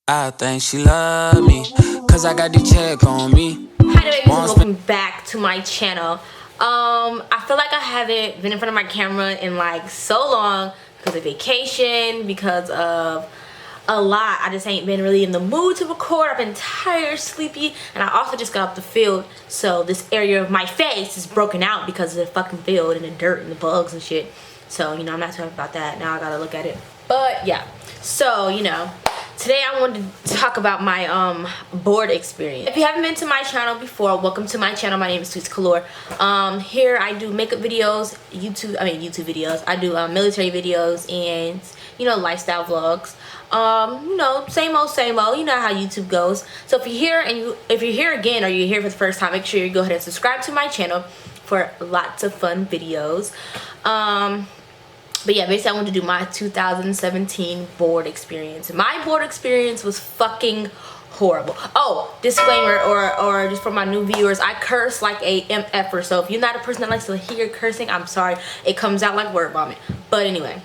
I think she love me, cause I got the check on me. Hi there, and welcome back to my channel. I feel like I haven't been in front of my camera in like so long because of vacation, because of a lot. I just ain't been really in the mood to record. I've been tired, sleepy, and I also just got off the field, so this area of my face is broken out because of the fucking field and the dirt and the bugs and shit. So, you know, I'm not talking about that. Now I gotta look at it. But yeah, so, you know, today I wanted to talk about my board experience. If you haven't been to my channel before, welcome to my channel. My name is Sweetscolour. Here I do makeup videos, YouTube videos. I do military videos and, you know, lifestyle vlogs. You know, same old, you know how YouTube goes. So if you're here if you're here again or you're here for the first time, make sure you go ahead and subscribe to my channel for lots of fun videos. But yeah, basically I wanted to do my 2017 board experience. My board experience was fucking horrible. Oh, disclaimer, or just for my new viewers, I curse like a MFer. So if you're not a person that likes to hear cursing, I'm sorry. It comes out like word vomit. But anyway,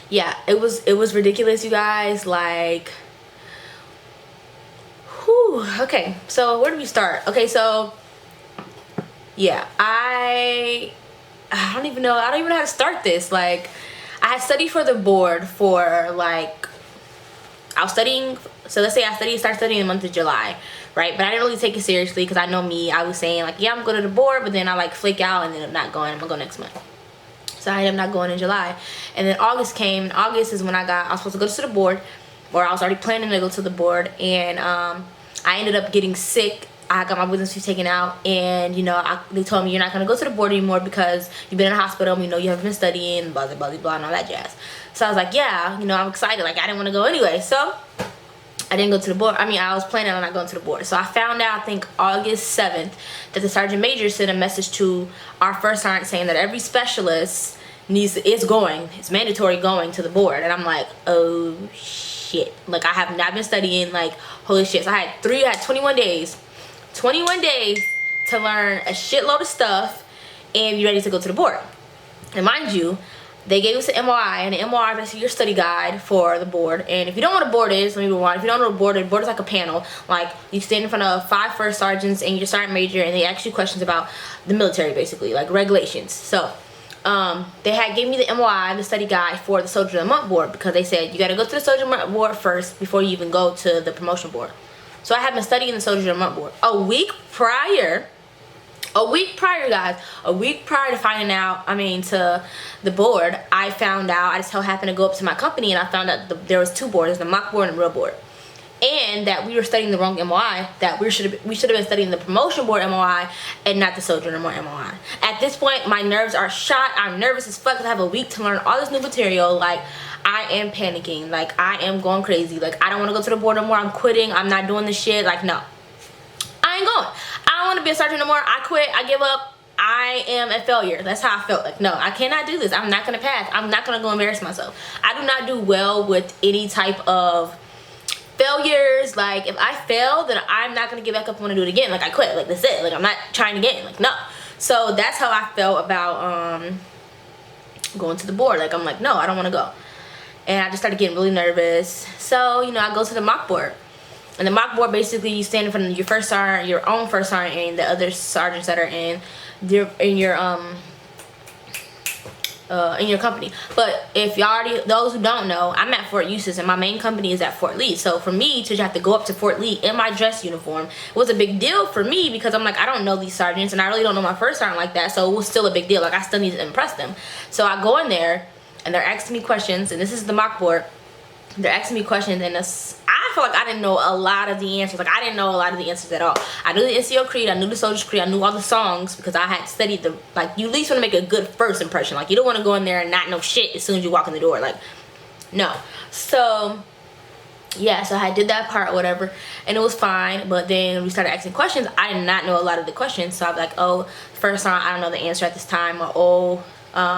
yeah, it was ridiculous, you guys. Like, whew. Okay, so where do we start? Okay, so yeah, I don't even know how to start this. Like, I had studied for the board for like, I was studying, so let's say I started studying in the month of July, right? But I didn't really take it seriously because I know me. I was saying like, yeah, I'm going to the board, but then I like flake out and then I'm not going. I'm gonna go next month. So I ended up not going in July. And then August came, and August is when I was supposed to go to the board, or I was already planning to go to the board, and I ended up getting sick. I got my wisdom teeth taken out, and you know, they told me you're not gonna go to the board anymore because you've been in the hospital. We know you haven't been studying, blah blah blah blah, and all that jazz. So I was like, yeah, you know, I'm excited. Like, I didn't want to go anyway, so I didn't go to the board. I mean, I was planning on not going to the board. So I found out, I think August 7th, that the sergeant major sent a message to our first sergeant saying that every specialist it's mandatory going to the board. And I'm like, oh shit. Like, I have not been studying. Like, holy shit. So I had 21 days. 21 days to learn a shitload of stuff and be ready to go to the board. And mind you, they gave us an MOI, and the MOI is basically your study guide for the board. And if you don't know what a board is, let me rewind. If you don't know what a board is like a panel. Like, you stand in front of 5 first sergeants and your sergeant major, and they ask you questions about the military, basically, like regulations. So they gave me the MOI, the study guide for the Soldier of the Month board, because they said you got to go to the Soldier of the Month board first before you even go to the promotion board. So I had been studying the Soldier of the Month board a week prior, guys. A week prior to finding out, to the board, I found out, I just so happened to go up to my company and I found out there was 2 boards, the mock board and the real board. And that we were studying the wrong MOI, that we should have been studying the promotion board MOI and not the Soldier of the Month MOI. At this point, my nerves are shot. I'm nervous as fuck because I have a week to learn all this new material. Like, I am panicking. Like, I am going crazy. Like, I don't want to go to the board no more. I'm quitting. I'm not doing this shit. Like, no. I ain't going. I don't want to be a sergeant no more. I quit. I give up. I am a failure. That's how I felt. Like, no, I cannot do this. I'm not going to pass. I'm not going to go embarrass myself. I do not do well with any type of failures. Like, if I fail, then I'm not going to get back up and want to do it again. Like, I quit. Like, that's it. Like, I'm not trying again. Like, no. So that's how I felt about going to the board. Like, I'm like, no, I don't want to go. And I just started getting really nervous. So, you know, I go to the mock board. And the mock board, basically, you stand in front of your first sergeant, your own first sergeant, and the other sergeants that are in your company. But if those who don't know, I'm at Fort Eustis, and my main company is at Fort Lee. So for me to have to go up to Fort Lee in my dress uniform was a big deal for me, because I'm like, I don't know these sergeants, and I really don't know my first sergeant like that. So it was still a big deal. Like, I still need to impress them. So I go in there, and they're asking me questions, and this is the mock board. They're asking me questions, and I feel like I didn't know a lot of the answers. Like, I didn't know a lot of the answers at all. I knew the NCO Creed, I knew the Soldier's Creed, I knew all the songs because I had studied them. Like, you at least want to make a good first impression. Like, you don't want to go in there and not know shit as soon as you walk in the door. Like, no. So, yeah, so I did that part or whatever, and it was fine. But then we started asking questions. I did not know a lot of the questions, so I was like, oh, first song, I don't know the answer at this time, or oh,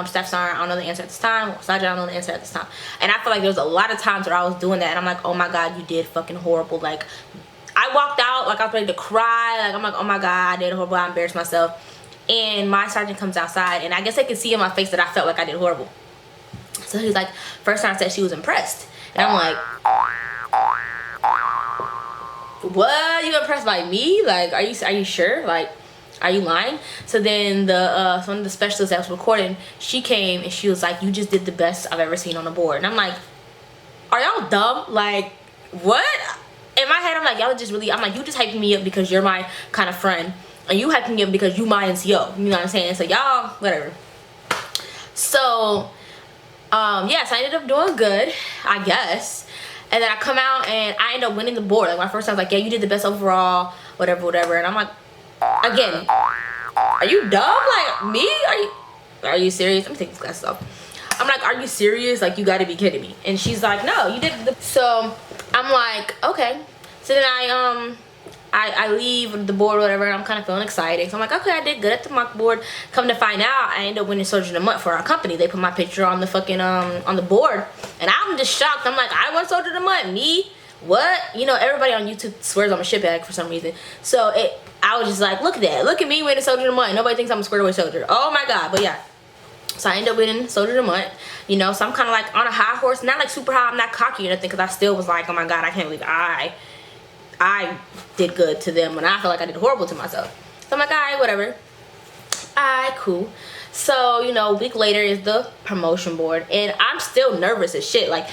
Staff Sergeant, I don't know the answer at this time. Sergeant, I don't know the answer at this time. And I feel like there was a lot of times where I was doing that, and I'm like, oh my god, you did fucking horrible. Like, I walked out like I was ready to cry. Like, I'm like, oh my god, I did horrible. I embarrassed myself. And my sergeant comes outside, and I guess they could see in my face that I felt like I did horrible. So he's like, first time I said she was impressed. And I'm like, what? You impressed by me? Like, are you sure? Like, are you lying? So then the one of the specialists that was recording, she came and she was like, you just did the best I've ever seen on the board. And I'm like, are y'all dumb? Like, what? In my head, I'm like, y'all just really, I'm like, you just hyping me up because you're my kind of friend, and you hyping me up because you my NCO. You know what I'm saying? So y'all, whatever. So yes, I ended up doing good, I guess. And then I come out and I end up winning the board. Like, my first time, I was like, yeah, you did the best overall, whatever. And I'm like, again, are you dumb? Like, me? Are you serious? Let me take these glasses off. I'm like, are you serious? Like, you gotta be kidding me. And she's like, no, you did the... So I'm like, okay. So then I leave the board or whatever, and I'm kind of feeling excited. So I'm like, okay, I did good at the mock board. Come to find out, I ended up winning Soldier of the Month for our company. They put my picture on the fucking on the board, and I'm just shocked. I'm like, I won Soldier of the Month. Me? What? You know, everybody on YouTube swears I'm a shitbag for some reason. So I was just like, look at that. Look at me winning Soldier of the Month. Nobody thinks I'm a squared away soldier. Oh my god. But yeah. So I ended up winning Soldier of the Month. You know, so I'm kind of like on a high horse. Not like super high. I'm not cocky or nothing, because I still was like, oh my god, I can't believe I did good to them when I feel like I did horrible to myself. So I'm like, alright, whatever. Alright, cool. So, you know, a week later is the promotion board, and I'm still nervous as shit. Like,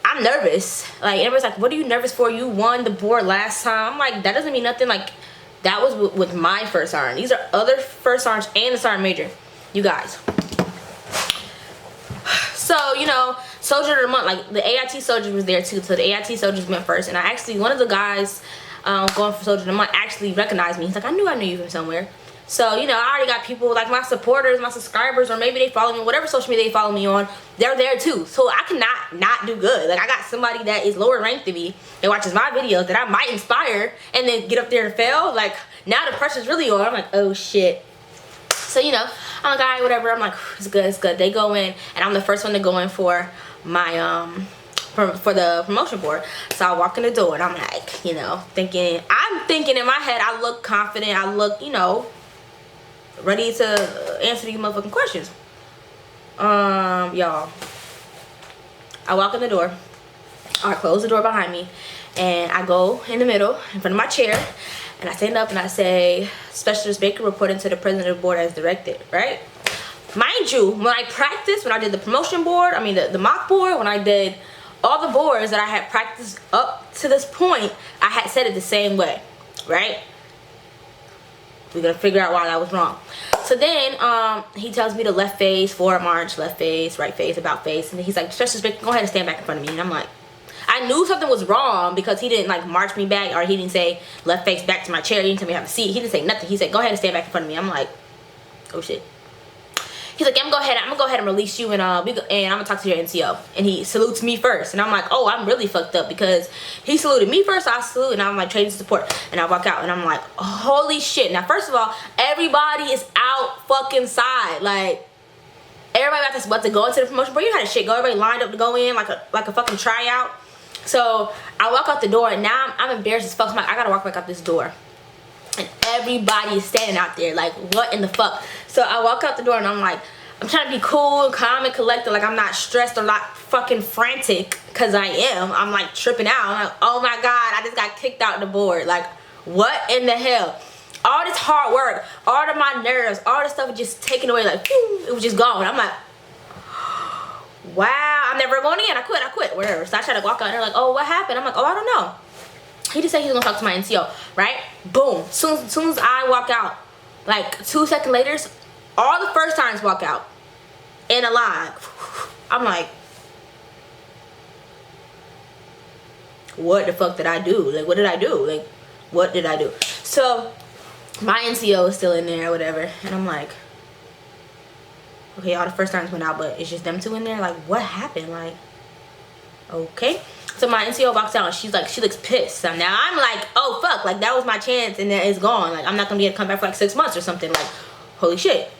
I'm nervous. Like, everybody's like, what are you nervous for? You won the board last time. I'm like, that doesn't mean nothing. Like, that was with my first sergeant. These are other first sergeants and the sergeant major. You guys. So, you know, Soldier of the Month, like, the AIT soldiers was there too. So the AIT soldiers went first, and I actually, one of the guys going for Soldier of the Month actually recognized me. He's like, I knew you from somewhere. So, you know, I already got people like my supporters, my subscribers, or maybe they follow me, whatever social media they follow me on, they're there too. So I cannot not do good. Like, I got somebody that is lower ranked than me and watches my videos that I might inspire, and then get up there and fail. Like, now the pressure's really on. I'm like, oh shit. So, you know, I'm like, alright, whatever. I'm like, it's good, it's good. They go in, and I'm the first one to go in for my for the promotion board. So I walk in the door, and I'm like, you know, I'm thinking in my head, I look confident, I look, you know, ready to answer these motherfucking questions. Y'all, I walk in the door, I close the door behind me, and I go in the middle in front of my chair, and I stand up and I say, Specialist Baker reporting to the president of the board as directed, right? Mind you, when I practiced, when I did the promotion board, I mean the mock board, when I did all the boards that I had practiced up to this point, I had said it the same way, right? We're gonna figure out why that was wrong. So then he tells me to left face, forward march, left face, right face, about face, and he's like, Specialist Baker, go ahead and stand back in front of me. And I'm like, I knew something was wrong because he didn't like march me back, or he didn't say left face back to my chair. He didn't tell me how to seat. He didn't say nothing. He said, go ahead and stand back in front of me. I'm like, oh shit. He's like, yeah, I'm gonna go ahead and release you, and I'm gonna talk to your NCO. And he salutes me first, and I'm like, oh, I'm really fucked up because he saluted me first. I salute, and I'm like, trading support, and I walk out, and I'm like, holy shit. Now, first of all, everybody is out fucking side. Like, everybody about to go into the promotion, but you had a shit go. Everybody lined up to go in like a fucking tryout. So I walk out the door, and now I'm embarrassed as fuck. I'm like, I gotta walk back out this door, and everybody is standing out there like, what in the fuck? So I walk out the door, and I'm like, I'm trying to be cool, calm, and collected, like I'm not stressed or not fucking frantic, because I am. I'm like tripping out. I'm like, oh my god, I just got kicked out the board. Like, what in the hell? All this hard work, all of my nerves, all this stuff was just taken away, like, whew, it was just gone. I'm like, wow, I'm never going again. I quit, whatever. So I try to walk out, and they're like, oh, what happened? I'm like, oh, I don't know. He just said he was gonna talk to my NCO, right? Boom. Soon as I walk out, like 2 seconds later, all the first times walk out in a line. I'm like, what the fuck did I do? Like, what did I do? Like, what did I do? So my NCO is still in there or whatever, and I'm like, okay, all the first times went out, but it's just them two in there. Like, what happened? Like, okay. So my NCO walks out, and she's like, she looks pissed. So now I'm like, oh fuck, like that was my chance, and then it's gone. Like, I'm not gonna be able to come back for like 6 months or something. Like, holy shit.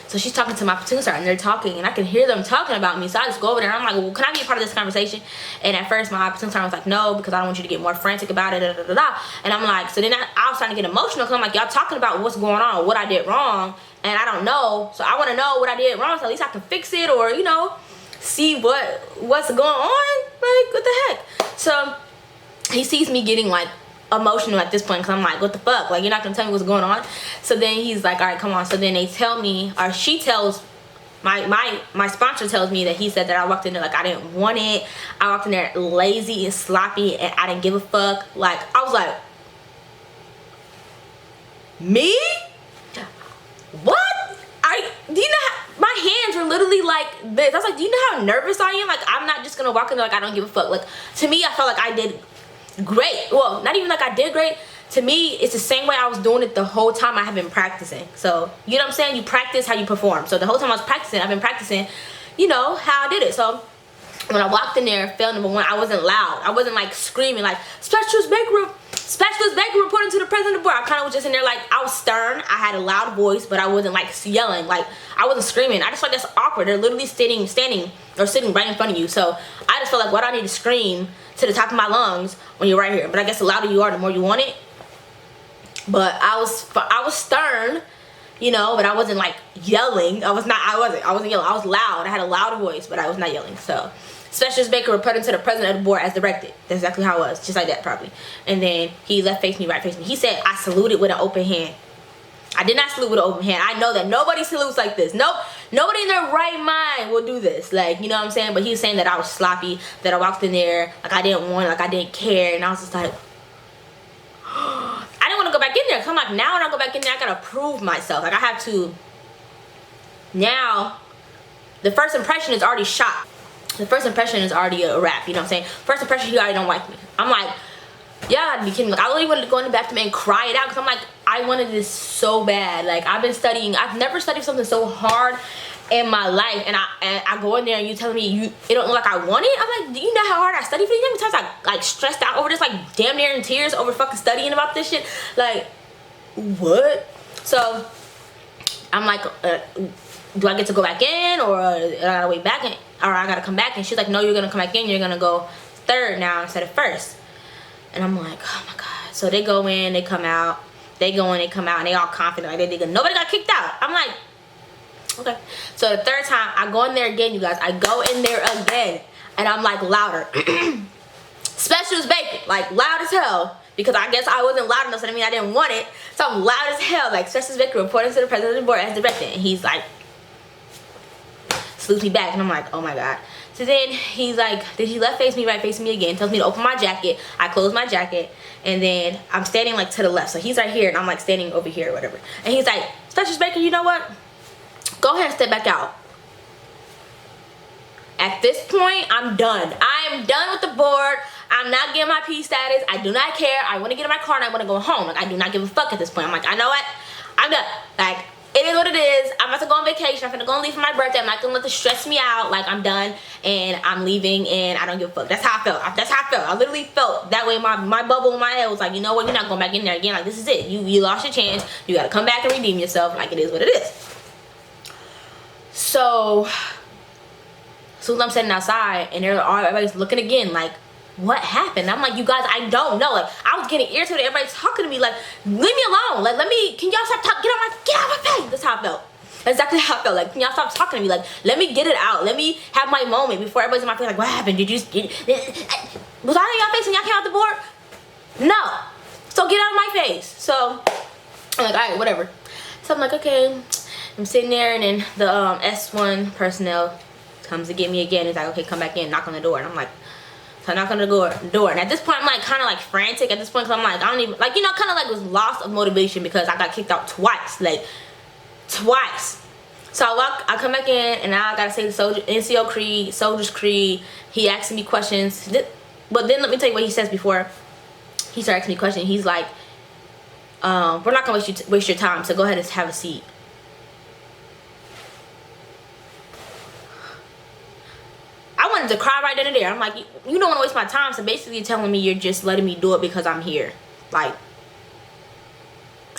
So she's talking to my platoon sergeant, and they're talking, and I can hear them talking about me. So I just go over there, and I'm like, well, can I be a part of this conversation? And at first, my platoon sergeant was like, no, because I don't want you to get more frantic about it, And I'm like, so then I was starting to get emotional, because I'm like, y'all talking about what's going on, what I did wrong, and I don't know. So I want to know what I did wrong, so at least I can fix it, or, you know, see what's going on. Like, what the heck? So he sees me getting like emotional at this point because I'm like, what the fuck? Like, you're not gonna tell me what's going on? So then he's like, all right, come on. So then they tell me, or she tells, my sponsor tells me that he said that I walked in there like I didn't want it. I walked in there lazy and sloppy and I didn't give a fuck. Like, I was like, me? What? Do you know how my hands were literally like this? I was like, do you know how nervous I am? Like, I'm not just gonna walk in there like I don't give a fuck. Like, to me, I felt like I did great. Well, not even like I did great. To me, it's the same way I was doing it the whole time I have been practicing. So, you know what I'm saying? You practice how you perform. So the whole time I was practicing, I've been practicing, you know, how I did it. So when I walked in there, fail number one, I wasn't loud. I wasn't like screaming like, Specialist Baker reporting to the president of the board. I kind of was just in there like, I was stern. I had a loud voice, but I wasn't like yelling. Like, I wasn't screaming. I just felt like that's awkward. They're literally standing or sitting right in front of you. So I just felt like, why do I need to scream to the top of my lungs when you're right here? But I guess the louder you are, the more you want it. But I was stern, you know, but I wasn't like yelling. I wasn't yelling. I was loud. I had a loud voice, but I was not yelling. So, Specialist Baker reporting to the president of the board as directed. That's exactly how it was, just like that probably. And then he left face me, right face me. He said I saluted with an open hand. I did not salute with an open hand. I know that nobody salutes like this. Nope. Nobody in their right mind will do this. Like, you know what I'm saying? But he was saying that I was sloppy, that I walked in there like I didn't want it, like I didn't care. And I was just like, I didn't want to go back in there. Cause I'm like, now when I go back in there, I gotta prove myself. Like, I have to. Now, the first impression is already shot. The first impression is already a wrap. You know what I'm saying? First impression, you already don't like me. I'm like, yeah, I'd be kidding. Like, I literally wanted to go in the bathroom and cry it out because I'm like, I wanted this so bad. Like, I've been studying. I've never studied something so hard in my life, and I go in there and you telling me it don't look like I want it. I'm like, do you know how hard I study for these? How many times I like stressed out over this, like damn near in tears over fucking studying about this shit? Like, what? So I'm like, do I get to go back in, or I gotta wait back in, or I gotta come back? And she's like, no, you're gonna come back in. You're gonna go third now instead of first. And I'm like, oh my god. So they go in, they come out, they go in, they come out, and they all confident like they nobody got kicked out. I'm like, okay. So the third time I go in there again, you guys. I go in there again, and I'm like louder. Specialist Baker, like loud as hell, because I guess I wasn't loud enough, so that means I didn't want it. So I'm loud as hell, like Specialist Baker reporting to the president of the board as directed. And he's like, salutes me back, and I'm like, oh my god. So then he's like, then he left face me, right face me again, tells me to open my jacket. I close my jacket, and then I'm standing like to the left. So he's right here, and I'm like standing over here or whatever. And he's like, Specialist Baker, you know what? Go ahead and step back out. At this point, I'm done. I am done with the board. I'm not getting my P status. I do not care. I want to get in my car and I want to go home. Like, I do not give a fuck at this point. I'm like, I know what? I'm done. Like, it is what it is. I'm about to go on vacation. I'm gonna go and leave for my birthday. I'm not gonna let this stress me out. Like, I'm done and I'm leaving and I don't give a fuck. That's how I felt. That's how I felt. I literally felt that way. My bubble in my head was like, you know what? You're not going back in there again. Like, this is it. You lost your chance. You gotta come back and redeem yourself. Like, it is what it is. So soon as I'm sitting outside and everybody's looking again, like, what happened? I'm like, you guys, I don't know. Like, I was getting irritated. Everybody's talking to me like, leave me alone. Like, can y'all stop talking? Get out my face. That's how I felt. That's exactly how I felt. Like, can y'all stop talking to me? Like, let me get it out. Let me have my moment before everybody's in my face. Like, what happened? Was I in y'all face when y'all came out the board? No. So get out of my face. So I'm like, all right, whatever. So I'm like, okay. I'm sitting there, and then the S1 personnel comes to get me again. He's like, okay, come back in, knock on the door. And I'm like, so I knock on the door. And at this point, I'm like kind of like frantic at this point, because I'm like, I don't even, like, you know, kind of like was lost of motivation because I got kicked out twice. Like, twice. So I come back in, and now I gotta say the NCO creed, soldier's creed. He asking me questions. But then let me tell you what he says before he started asking me questions. He's like, we're not gonna waste your time, so go ahead and have a seat. I wanted to cry right then and there. I'm like, you don't want to waste my time, so basically you're telling me you're just letting me do it because I'm here. Like,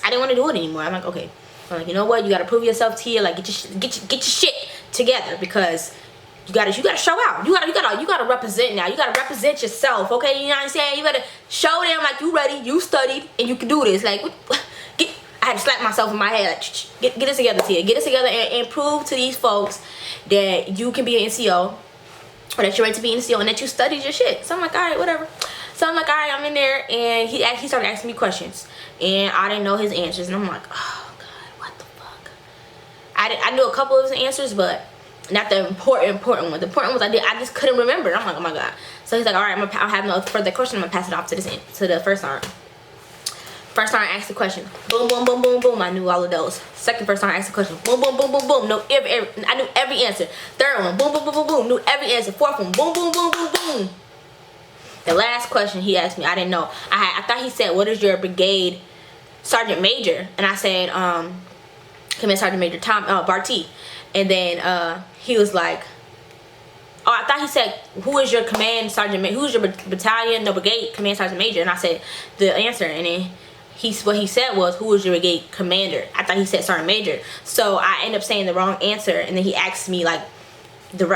I didn't want to do it anymore. I'm like, okay. I'm like, you know what? You got to prove yourself to you. Like, get your shit together, because you gotta show out. You gotta represent now. You gotta represent yourself, okay? You know what I'm saying? You gotta show them like you ready, you studied, and you can do this. Like, I had to slap myself in my head. Like, get this together, Tia. Get this together and prove to these folks that you can be an NCO. Or that you're ready to be in NCO and that you studied your shit. So I'm like, all right, whatever. So I'm like, all right, I'm in there, and he started asking me questions, and I didn't know his answers, and I'm like, oh god, what the fuck. I knew a couple of his answers, but not the important ones. The important ones I just couldn't remember. I'm like, oh my god. So he's like, all right, I'll have no further question. I'm gonna pass it off to the first sergeant. First time I asked the question, boom, boom, boom, boom, boom. I knew all of those. Second first time I asked the question, boom, boom, boom, boom, boom. No, I knew every answer. Third one, boom, boom, boom, boom, boom. Knew every answer. Fourth one, boom, boom, boom, boom, boom. The last question he asked me, I didn't know. I thought he said, what is your brigade sergeant major? And I said, Command Sergeant Major Tom Barty. And then he was like, oh, I thought he said, who is your command sergeant major? Who's your battalion, no, brigade command sergeant major? And I said the answer, and then what he said was, who is your brigade commander? I thought he said sergeant major. So I ended up saying the wrong answer, and then he asked me like the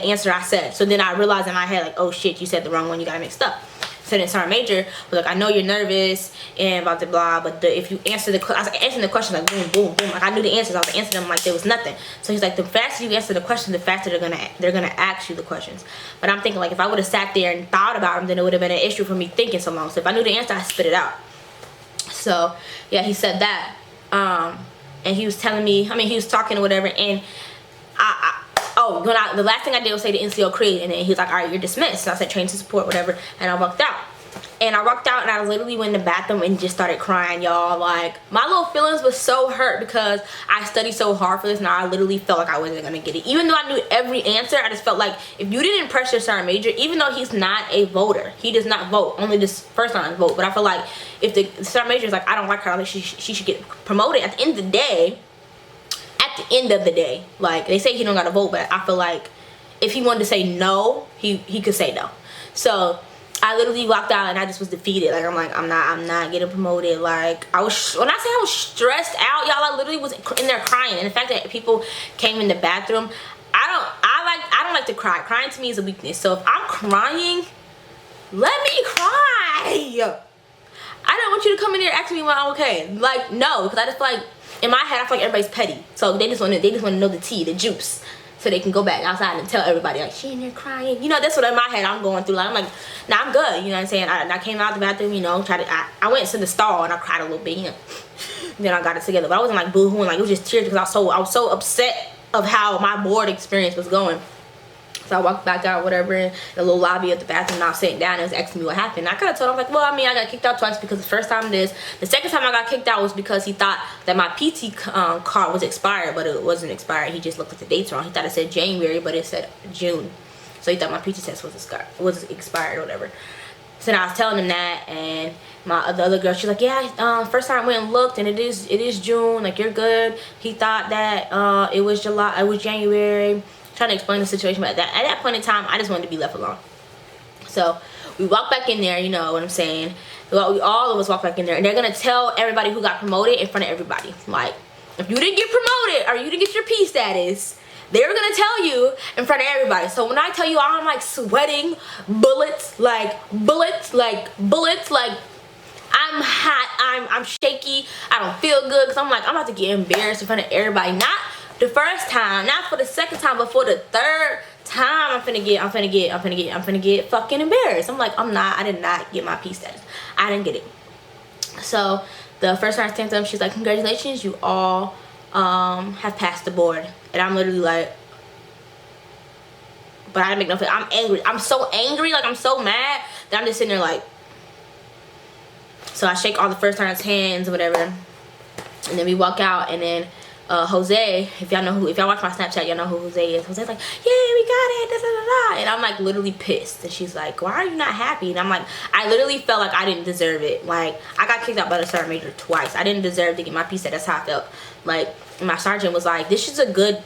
answer I said. So then I realized in my head, like, oh shit, you said the wrong one, you got it mixed up. So then sergeant major was like, I know you're nervous and about the blah, but if you answer I was like, answering the question like boom, boom, boom. Like I knew the answers. I was answering them like there was nothing. So he's like, the faster you answer the question, the faster they're gonna ask you the questions. But I'm thinking like if I would have sat there and thought about them, then it would have been an issue for me thinking so long. So if I knew the answer, I spit it out. So yeah, he said that, and he was telling me, I mean, he was talking or whatever, and the last thing I did was say the NCO creed, and then he was like, all right, you're dismissed. So I said train to support, whatever, and I walked out. And I walked out and I literally went in the bathroom and just started crying, y'all. Like, my little feelings was so hurt because I studied so hard for this, and I literally felt like I wasn't going to get it. Even though I knew every answer, I just felt like if you didn't press your sergeant major, even though he's not a voter, he does not vote, only this first time vote. But I feel like if the sergeant major is like, I don't like her, I think she should get promoted. At the end of the day, like, they say he don't got to vote, but I feel like if he wanted to say no, he could say no. So I literally walked out and I just was defeated. Like, I'm not getting promoted. Like, when I say I was stressed out, y'all, I literally was in there crying. And the fact that people came in the bathroom, I don't like to cry. Crying to me is a weakness. So if I'm crying, let me cry. I don't want you to come in here asking me when I'm okay. Like, no, because I just feel like in my head I feel like everybody's petty. So they just want to know the tea, the juice, so they can go back outside and tell everybody, like, she in there crying. You know, that's what in my head I'm going through. Like, I'm like, nah, I'm good. You know what I'm saying? I came out the bathroom, you know, I went to the stall and I cried a little bit, you know. Then I got it together. But I wasn't like boo-hooing. Like, it was just tears because I was so upset of how my board experience was going. So I walked back out, whatever, in the little lobby of the bathroom, and I was sitting down and it was asking me what happened. And I could have told him, like, well, I mean, I got kicked out twice because the first time the second time I got kicked out was because he thought that my PT card was expired, but it wasn't expired. He just looked at the dates wrong. He thought it said January, but it said June. So he thought my PT test was expired or whatever. So then I was telling him that, and the other girl, she's like, yeah, first time I went and looked, and it is June, like, you're good. He thought that it was January. Trying to explain the situation, but at that point in time, I just wanted to be left alone. So we walked back in there, you know what I'm saying. All of us walked back in there, and they're gonna tell everybody who got promoted in front of everybody. Like, if you didn't get promoted or you didn't get your P status, they're gonna tell you in front of everybody. So when I tell you I'm like sweating bullets, like I'm hot, I'm shaky, I don't feel good, because I'm like, I'm about to get embarrassed in front of everybody. Not the first time, not for the second time, but for the third time, I'm finna get fucking embarrassed. I'm like, I did not get my P status. I didn't get it. So the first time I stand up, she's like, congratulations, you all have passed the board. And I'm literally like, but I didn't make no face. I'm angry. I'm so angry, like I'm so mad that I'm just sitting there like. So I shake all the first time's hands or whatever, and then we walk out, and then Jose, if y'all watch my Snapchat, y'all know who Jose is. Jose's like, yeah, we got it, da, da, da, da. And I'm like literally pissed, and she's like, why are you not happy? And I'm like, I literally felt like I didn't deserve it. Like, I got kicked out by the sergeant major twice. I didn't deserve to get my piece. That's how I felt. Like, my sergeant was like, this is a great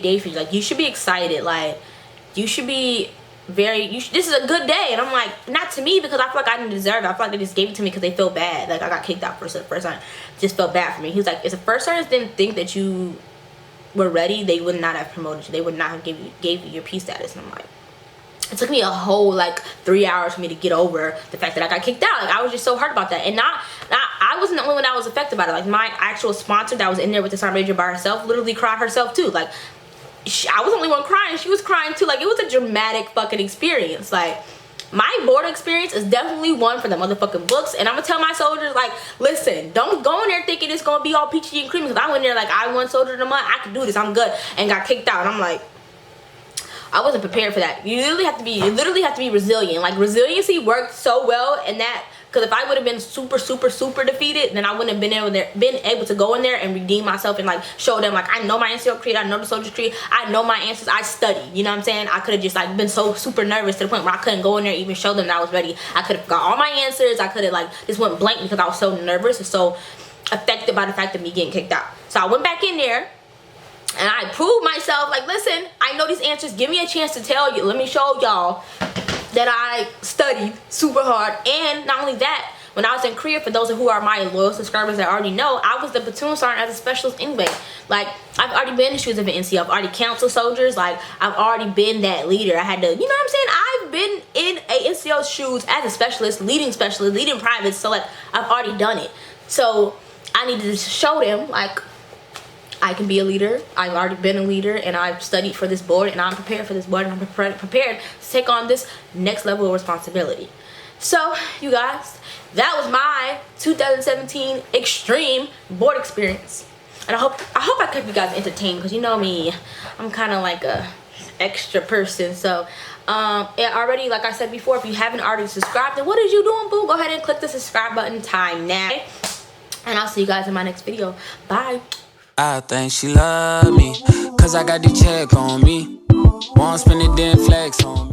day for you. Like, you should be excited. Like, you should be this is a good day. And I'm like, not to me, because I feel like I didn't deserve it. I feel like they just gave it to me because they felt bad. Like, I got kicked out for the first time. Just felt bad for me. He was like, if the first sergeants didn't think that you were ready, they would not have promoted you. They would not have gave you your P status. And I'm like, it took me a whole like 3 hours for me to get over the fact that I got kicked out. Like, I was just so hurt about that. And I wasn't the only one that was affected by it. Like, my actual sponsor that was in there with the sergeant major by herself literally cried herself too. Like, I was the only one crying. She was crying too. Like, it was a dramatic fucking experience. Like, my board experience is definitely one for the motherfucking books. And I'm gonna tell my soldiers, like, listen, don't go in there thinking it's gonna be all peachy and creamy, because I went there like, I won soldier of the month, I can do this, I'm good, and got kicked out. And I'm like, I wasn't prepared for that. You literally have to be resilient. Like, resiliency worked so well in that, because if I would have been super defeated, then I wouldn't have been able to go in there and redeem myself and like show them, like, I know my NCO creed, I know the soldiers creed, I know my answers, I studied. You know what I'm saying? I could have just like been so super nervous to the point where I couldn't go in there and even show them that I was ready. I could have got all my answers. I could have like just went blank because I was so nervous and so affected by the fact of me getting kicked out. So I went back in there and I proved myself, like, listen, I know these answers. Give me a chance to tell you. Let me show y'all that I studied super hard. And not only that, when I was in Korea, for those who are my loyal subscribers that already know, I was the platoon sergeant as a specialist anyway. Like, I've already been in the shoes of an NCO. I've already counseled soldiers. Like, I've already been that leader. I had to, you know what I'm saying? I've been in a NCO's shoes as a specialist, leading privates. So, like, I've already done it. So, I needed to show them, like, I can be a leader. I've already been a leader, and I've studied for this board, and I'm prepared for this board, and I'm prepared to take on this next level of responsibility. So, you guys, that was my 2017 extreme board experience, and I hope I kept you guys entertained, because you know me, I'm kind of like a extra person. So, and already, like I said before, if you haven't already subscribed, then what is you doing, boo? Go ahead and click the subscribe button time now, and I'll see you guys in my next video. Bye. I think she love me, cause I got the check on me. Won't spend it, then flex on me.